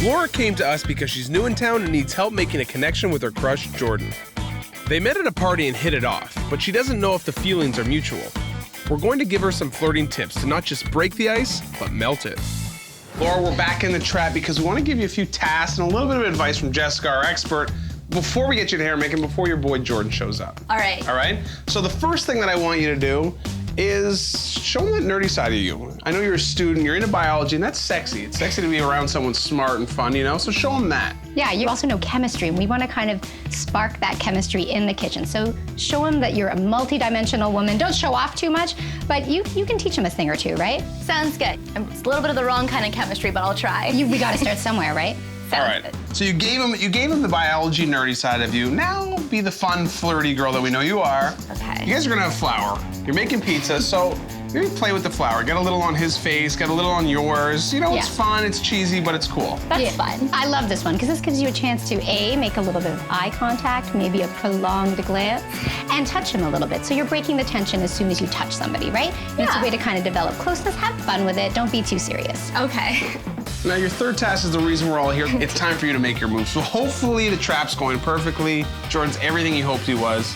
Laura came to us because she's new in town and needs help making a connection with her crush, Jordan. They met at a party and hit it off, but she doesn't know if the feelings are mutual. We're going to give her some flirting tips to not just break the ice, but melt it. Laura, we're back in the trap because we want to give you a few tasks and a little bit of advice from Jessica, our expert, before we get you to hair making, before your boy Jordan shows up. All right. All right? So the first thing that I want you to do is show them that nerdy side of you. I know you're a student, you're into biology, and that's sexy. It's sexy to be around someone smart and fun, you know? So show them that. Yeah, you also know chemistry, and we want to kind of spark that chemistry in the kitchen. So show them that you're a multi-dimensional woman. Don't show off too much, but you can teach them a thing or two, right? Sounds good. It's a little bit of the wrong kind of chemistry, but I'll try. We got to start somewhere, right? All right. So you gave him the biology nerdy side of you. Now be the fun, flirty girl that we know you are. Okay. You guys are gonna have flour. You're making pizza, so maybe play with the flour. Get a little on his face, get a little on yours. You know, it's fun, it's cheesy, but it's cool. That's fun. I love this one because this gives you a chance to A, make a little bit of eye contact, maybe a prolonged glance, and touch him a little bit. So you're breaking the tension as soon as you touch somebody, right? And it's a way to kind of develop closeness. Have fun with it. Don't be too serious. Okay. Now your third task is the reason we're all here. It's time for you to make your move. So hopefully the trap's going perfectly. Jordan's everything he hoped he was.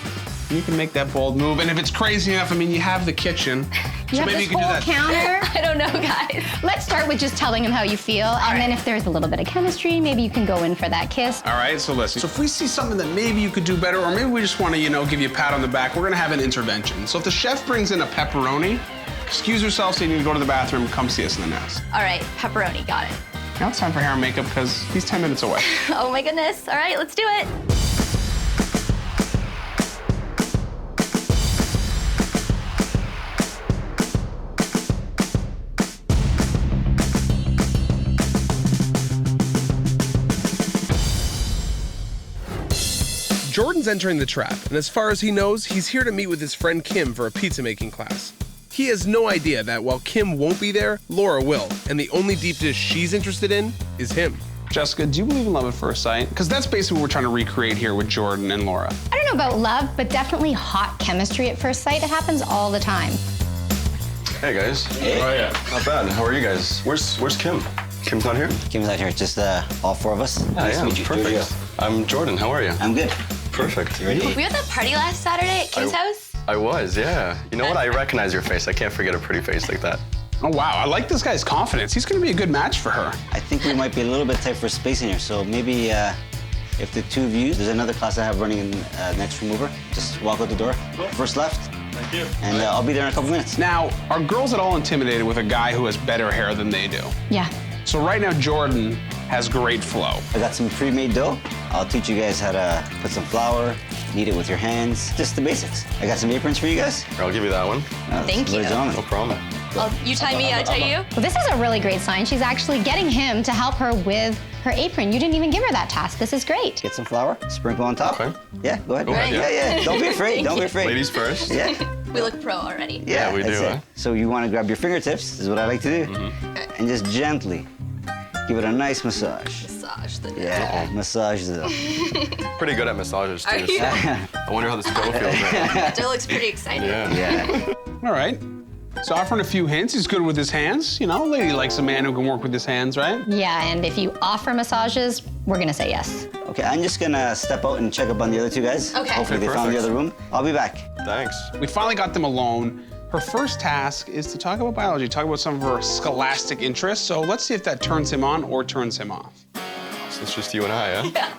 And you can make that bold move. And if it's crazy enough, I mean, you have the kitchen. You have this whole counter. I don't know, guys. Let's start with just telling him how you feel, and then if there's a little bit of chemistry, maybe you can go in for that kiss. All right, so listen. So if we see something that maybe you could do better, or maybe we just want to, give you a pat on the back, we're gonna have an intervention. So if the chef brings in a pepperoni, excuse yourself, so you need to go to the bathroom, come see us in the nest. All right, pepperoni, got it. Now it's time for hair and makeup because he's 10 minutes away. Oh my goodness. All right, let's do it. Jordan's entering the trap, and as far as he knows, he's here to meet with his friend Kim for a pizza making class. He has no idea that while Kim won't be there, Laura will, and the only deep dish she's interested in is him. Jessica, do you believe in love at first sight? Because that's basically what we're trying to recreate here with Jordan and Laura. I don't know about love, but definitely hot chemistry at first sight. It happens all the time. Hey guys. Hey. Oh yeah, not bad. How are you guys? Where's Kim? Kim's not here? Kim's not here, just all four of us. Nice to meet you. Perfect. Giorgio. I'm Jordan, how are you? I'm good. Perfect. You ready? Were you at that party last Saturday at Kim's house? I was, yeah. You know what? I recognize your face. I can't forget a pretty face like that. Oh, wow. I like this guy's confidence. He's going to be a good match for her. I think we might be a little bit tight for space in here, so maybe if the two of you, there's another class I have running in next room over. Just walk out the door. Cool. First left. Thank you. And I'll be there in a couple minutes. Now, are girls at all intimidated with a guy who has better hair than they do? Yeah. So right now, Jordan has great flow. I got some pre-made dough. I'll teach you guys how to put some flour, knead it with your hands, just the basics. I got some aprons for you guys. I'll give you that one. Thank you. No problem. Well, you tie me, I tie you. Well, this is a really great sign. She's actually getting him to help her with her apron. You didn't even give her that task. This is great. Get some flour, sprinkle on top. Okay. Yeah, go ahead. Go ahead, Yeah. Don't be afraid. Don't be afraid. Ladies first. Yeah. We look pro already. Yeah, we that's do, it. huh? So you want to grab your fingertips, is what I like to do, and just gently give it a nice massage. Massage the dough. Yeah, massage the Pretty good at massages, Are too. you? So I wonder how this dough feels right That dough looks pretty exciting. now. Yeah. All right. So offering a few hints. He's good with his hands. You know, a lady likes a man who can work with his hands, right? Yeah, and if you offer massages, we're gonna say yes. Okay, I'm just gonna step out and check up on the other two guys. Okay. Hopefully they found the Perfect. other room. I'll be back. Thanks. We finally got them alone. Her first task is to talk about biology, talk about some of her scholastic interests. So let's see if that turns him on or turns him off. So it's just you and I, huh? Yeah.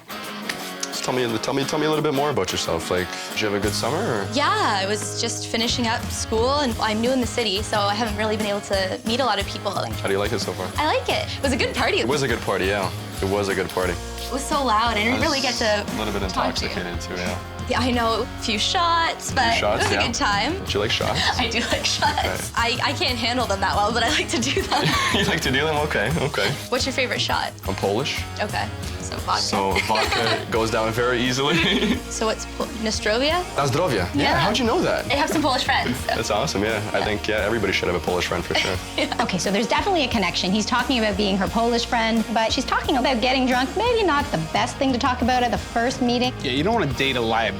Just tell me a little bit more about yourself. Like, did you have a good summer? Or? Yeah, I was just finishing up school, and I'm new in the city, so I haven't really been able to meet a lot of people. How do you like it so far? I like it. It was a good party. It was a good party, yeah. It was a good party. It was so loud. I didn't really get to A little bit talk to you. intoxicated, too, yeah. Yeah, I know, a few shots, but shots, it was yeah. a good time. Did you like shots? I do like shots. I can't handle them that well, but I like to do them. You like to do them? Okay. What's your favorite shot? I'm Polish, Okay, so vodka. so vodka goes down very easily. So what's Nostrovia? Na zdrowie. Yeah, how'd you know that? I have some Polish friends. So. That's awesome, yeah. I think, everybody should have a Polish friend for sure. Okay, so there's definitely a connection. He's talking about being her Polish friend, but she's talking about getting drunk. Maybe not the best thing to talk about at the first meeting. Yeah, you don't want to date a liability.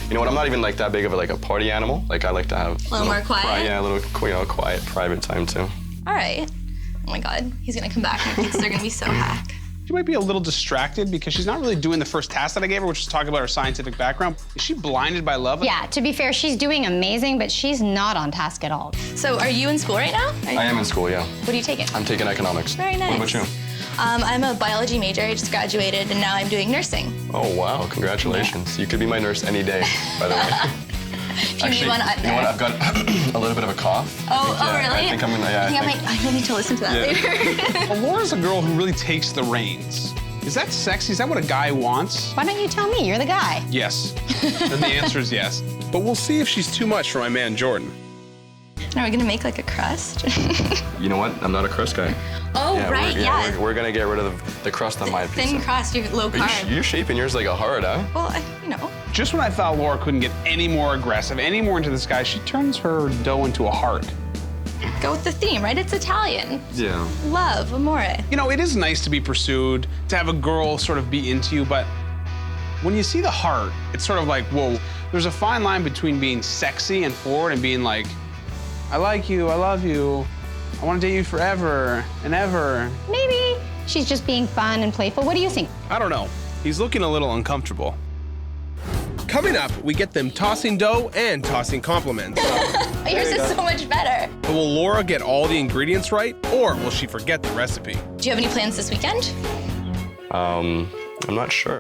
You know what, I'm not even like that big of a party animal. Like, I like to have A little more quiet? Yeah, a little, quiet, private time too. All right. Oh my God, he's gonna come back and my kids are gonna be so hack. She might be a little distracted because she's not really doing the first task that I gave her, which is talking about her scientific background. Is she blinded by love? Yeah, to be fair, she's doing amazing, but she's not on task at all. So are you in school right now? I am in school, yeah. What are you taking? I'm taking economics. Very nice. What about you? I'm a biology major. I just graduated and now I'm doing nursing. Oh, wow, congratulations. You could be my nurse any day, by the way. If you need one, I'm you know there. what? I've got a little bit of a cough. Oh, Yeah, really? I think I'm gonna, yeah. I might need to listen to that later. Well, Laura's a girl who really takes the reins. Is that sexy? Is that what a guy wants? Why don't you tell me? You're the guy. Yes. And the answer is yes. But we'll see if she's too much for my man Jordan. Are we gonna make like a crust? You know what? I'm not a crust guy. Oh, right, yeah. We're gonna get rid of the crust on my Thin pizza. crust, you're low carb. You're shaping yours like a heart, huh? Well, you know. Just when I thought Laura couldn't get any more aggressive, any more into this guy, she turns her dough into a heart. Go with the theme, right? It's Italian. Yeah. Love, amore. You know, it is nice to be pursued, to have a girl sort of be into you, but when you see the heart, it's sort of like, whoa, there's a fine line between being sexy and forward and being like, I like you, I love you, I want to date you forever and ever. Maybe she's just being fun and playful. What do you think? I don't know. He's looking a little uncomfortable. Coming up, we get them tossing dough and tossing compliments. Yours is so much better. But will Laura get all the ingredients right, or will she forget the recipe? Do you have any plans this weekend? I'm not sure.